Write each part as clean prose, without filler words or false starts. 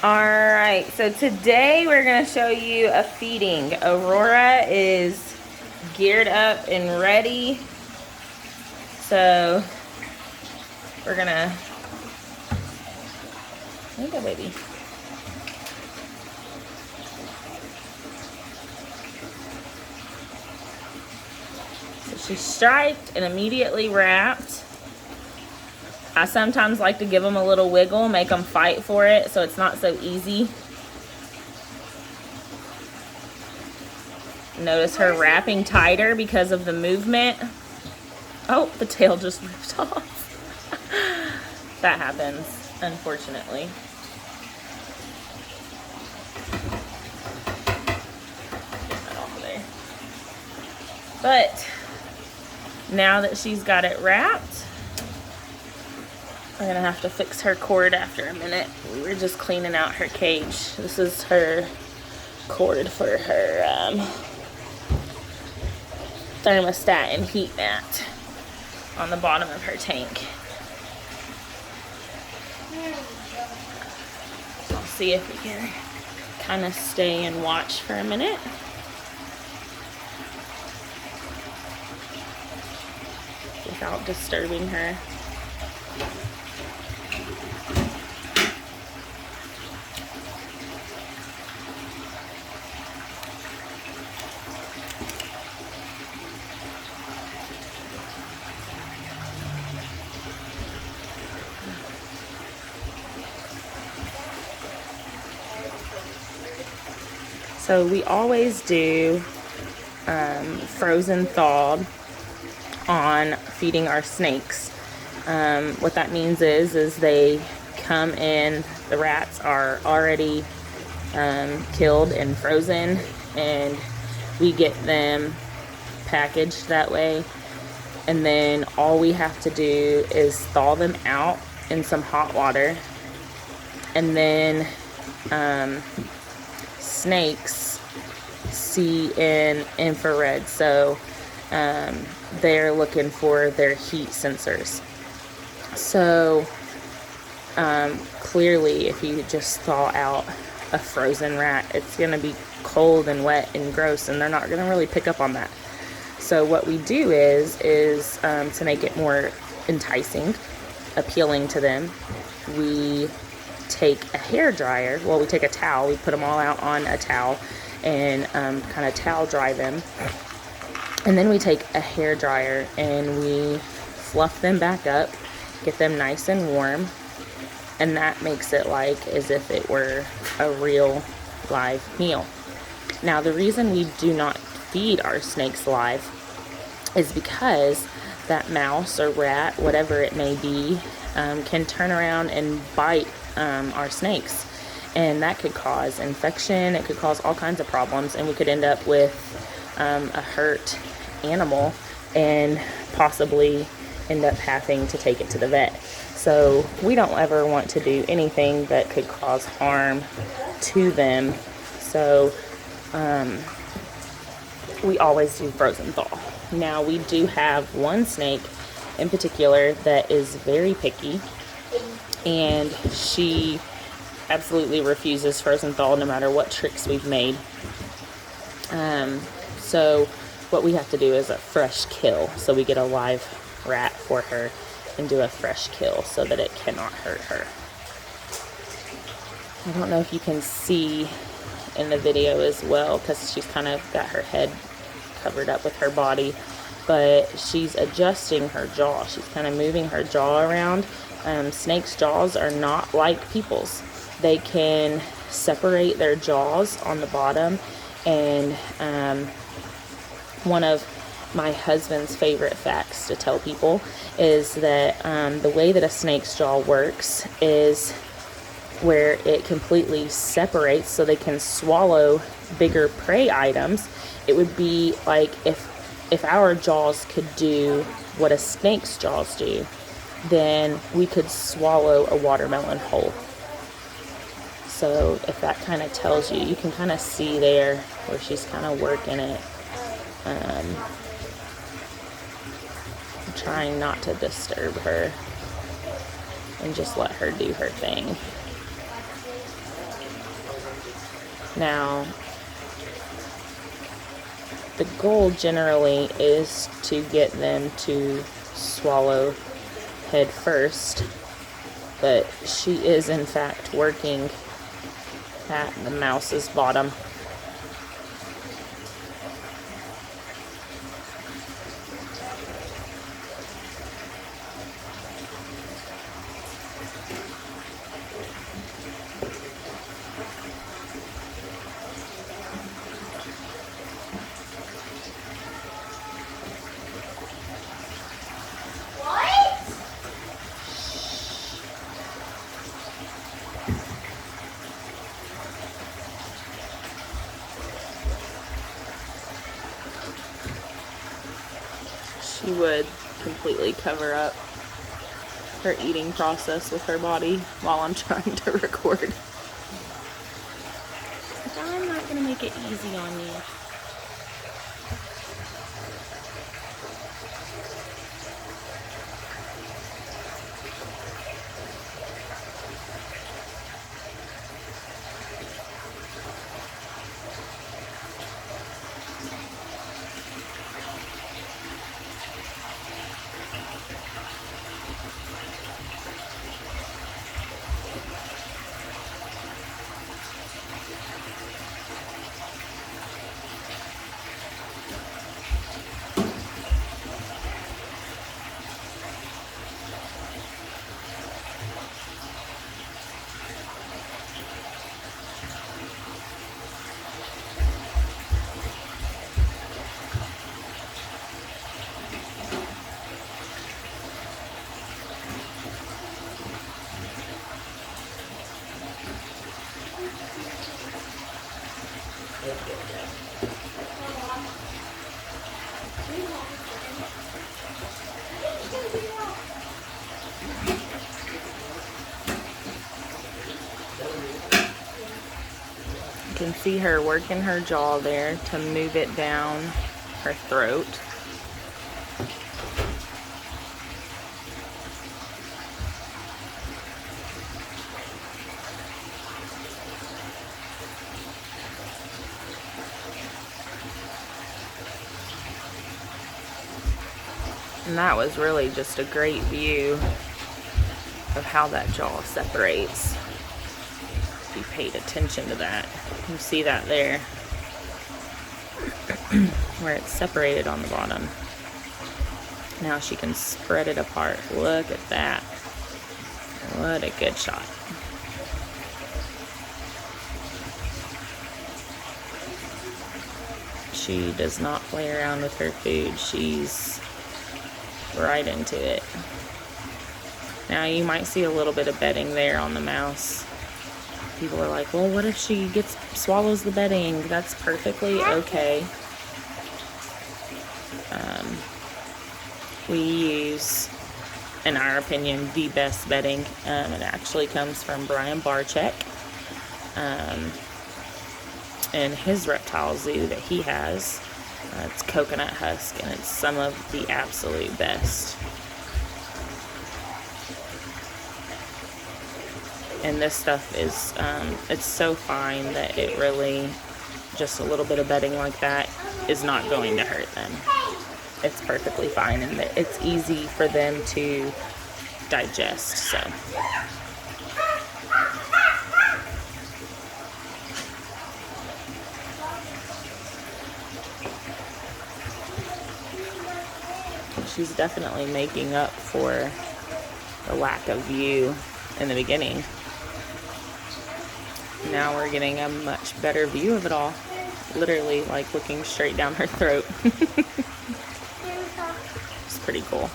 Alright, so today we're going to show you a feeding. Aurora is geared up and ready. So we're going to... There you go, baby. So she's striped and immediately wrapped. I sometimes like to give them a little wiggle, make them fight for it so it's not so easy. Notice her wrapping tighter because of the movement. Oh, the tail just ripped off. That happens, unfortunately. Get that off of there. But now that she's got it wrapped, we're gonna have to fix her cord after a minute. We were just cleaning out her cage. This is her cord for her thermostat and heat mat on the bottom of her tank. So I'll see if we can kind of stay and watch for a minute. Without disturbing her. So we always do frozen thawed on feeding our snakes. What that means is they come in, the rats are already killed and frozen, and we get them packaged that way. And then all we have to do is thaw them out in some hot water. And then snakes see in infrared, so they're looking for their heat sensors. So clearly, if you just thaw out a frozen rat, it's going to be cold and wet and gross, and they're not going to really pick up on that. So what we do is to make it more enticing, appealing to them, we take a hair dryer. Well, we take a towel, we put them all out on a towel and kind of towel dry them. And then we take a hair dryer and we fluff them back up, get them nice and warm, and that makes it like as if it were a real live meal. Now, the reason we do not feed our snakes live is because that mouse or rat, whatever it may be, can turn around and bite our snakes, and that could cause infection. It could cause all kinds of problems, and we could end up with a hurt animal and possibly end up having to take it to the vet. So we don't ever want to do anything that could cause harm to them. So we always do frozen thaw. Now, we do have one snake in particular that is very picky, and she absolutely refuses frozen thaw no matter what tricks we've made. So what we have to do is a fresh kill. So we get a live rat for her and do a fresh kill so that it cannot hurt her. I don't know if you can see in the video as well, because she's kind of got her head covered up with her body, but she's adjusting her jaw. She's kind of moving her jaw around. Snakes' jaws are not like people's. They can separate their jaws on the bottom, and one of my husband's favorite facts to tell people is that the way that a snake's jaw works is where it completely separates so they can swallow bigger prey items. It would be like if our jaws could do what a snake's jaws do, then we could swallow a watermelon whole. So if that kind of tells you, you can kind of see there where she's kind of working it. Trying not to disturb her and just let her do her thing. Now, the goal generally is to get them to swallow head first, but she is in fact working at the mouse's bottom. She would completely cover up her eating process with her body while I'm trying to record. I'm not going to make it easy on you. You can see her working her jaw there to move it down her throat. And that was really just a great view of how that jaw separates. If you paid attention to that, you see that there, where it's separated on the bottom. Now she can spread it apart. Look at that. What a good shot. She does not play around with her food. She's right into it. Now you might see a little bit of bedding there on the mouse. People are like, well, what if she swallows the bedding? That's perfectly okay. We use, in our opinion, the best bedding. It actually comes from Brian Barczyk. In his reptile zoo that he has. It's coconut husk, and it's some of the absolute best. And this stuff is, it's so fine that it really, just a little bit of bedding like that is not going to hurt them. It's perfectly fine, and it's easy for them to digest, so. She's definitely making up for the lack of view in the beginning. Now we're getting a much better view of it all. Literally, like, looking straight down her throat. It's pretty cool.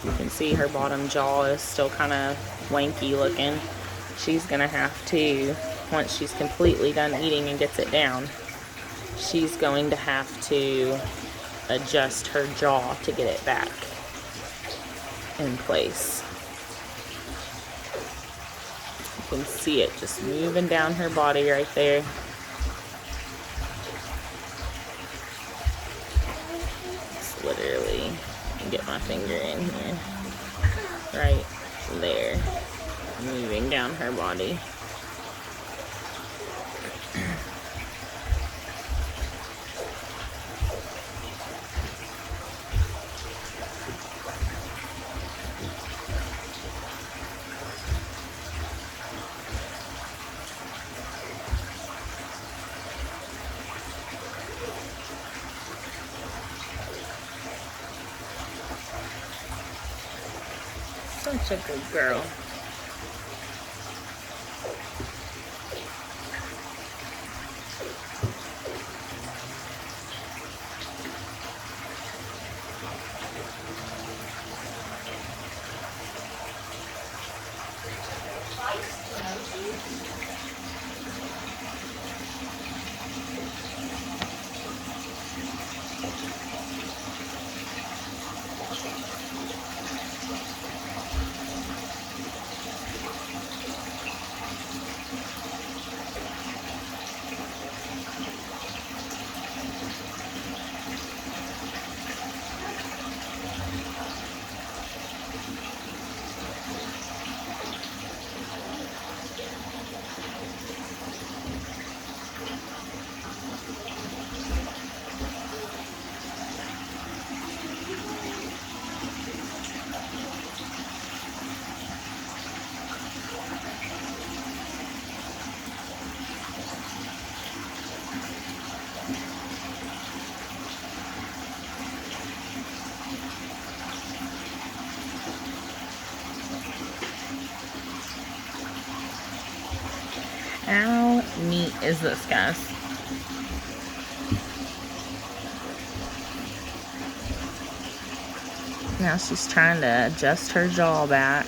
You can see her bottom jaw is still kind of wanky looking. She's gonna have to, once she's completely done eating and gets it down, she's going to have to adjust her jaw to get it back in place. You can see it just moving down her body right there. literally get my finger in here, right there, moving down her body. Such a good girl. How neat is this, guys? Now she's trying to adjust her jaw back.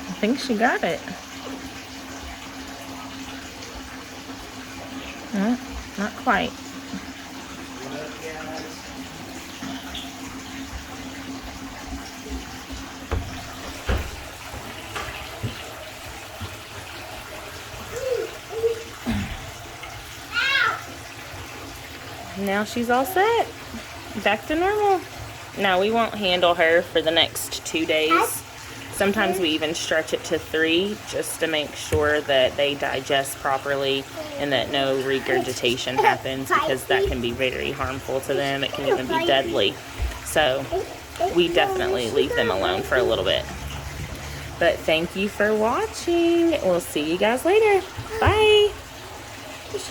I think she got it. No, not quite. Now she's all set. Back to normal. Now we won't handle her for the next 2 days. Sometimes we even stretch it to 3 just to make sure that they digest properly and that no regurgitation happens, because that can be very harmful to them. It can even be deadly. So we definitely leave them alone for a little bit. But thank you for watching. We'll see you guys later. Bye.